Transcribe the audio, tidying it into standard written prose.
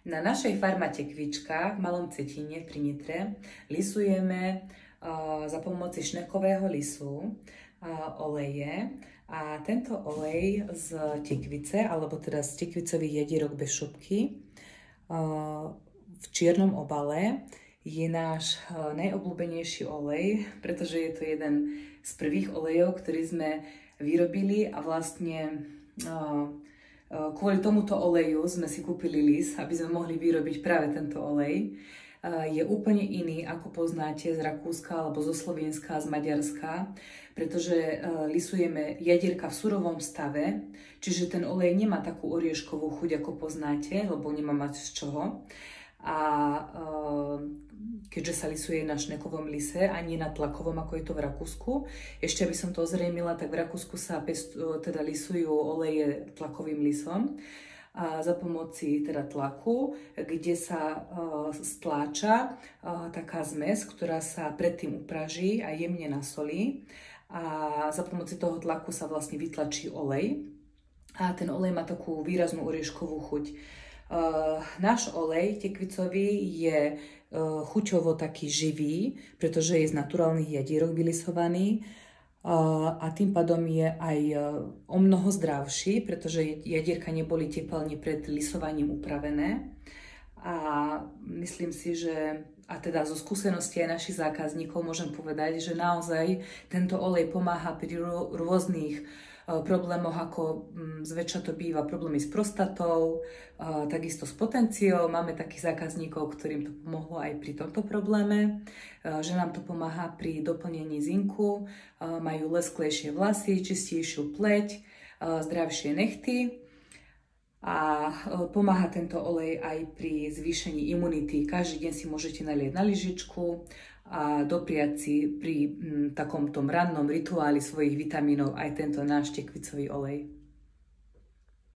Na našej farma Tekvička v Malom Cetíne pri Nitre lisujeme za pomoci šnekového lisu oleje. A tento olej z tekvice, alebo teda z tekvicových jadierok bez šupky v čiernom obale je náš najobľúbenejší olej, pretože je to jeden z prvých olejov, ktorý sme vyrobili a vlastne kvôli tomuto oleju sme si kúpili lis, aby sme mohli vyrobiť práve tento olej. Je úplne iný, ako poznáte z Rakúska alebo zo Slovenska, z Maďarska, pretože lisujeme jadierka v surovom stave, čiže ten olej nemá takú orieškovú chuť, ako poznáte, lebo nemá mať z čoho. A keďže sa lisuje na šnekovom lise a nie na tlakovom, ako je to v Rakúsku, ešte aby som to ozrejmila, tak v Rakúsku sa teda lisujú oleje tlakovým lisom za pomoci teda tlaku, kde sa stláča taká zmes, ktorá sa predtým upraží a jemne nasolí. A za pomoci toho tlaku sa vlastne vytlačí olej. A ten olej má takú výraznú orieškovú chuť. Náš olej tekvicový je chuťovo taký živý, pretože je z naturálnych jadierok vylisovaný. A tým pádom je aj o mnoho zdravší, pretože jadierka neboli tepelne pred lisovaním upravené. A myslím si, že a teda zo skúsenosti aj našich zákazníkov môžem povedať, že naozaj tento olej pomáha pri rôznych problémoch, ako zväčša to býva problémy s prostatou, takisto s potenciou. Máme takých zákazníkov, ktorým to pomohlo aj pri tomto probléme, že nám to pomáha pri doplnení zinku, majú lesklejšie vlasy, čistejšiu pleť, zdravšie nechty. A pomáha tento olej aj pri zvýšení imunity. Každý deň si môžete nalieť na lyžičku a dopriať si pri takomto rannom rituáli svojich vitamínov aj tento náš tekvicový olej.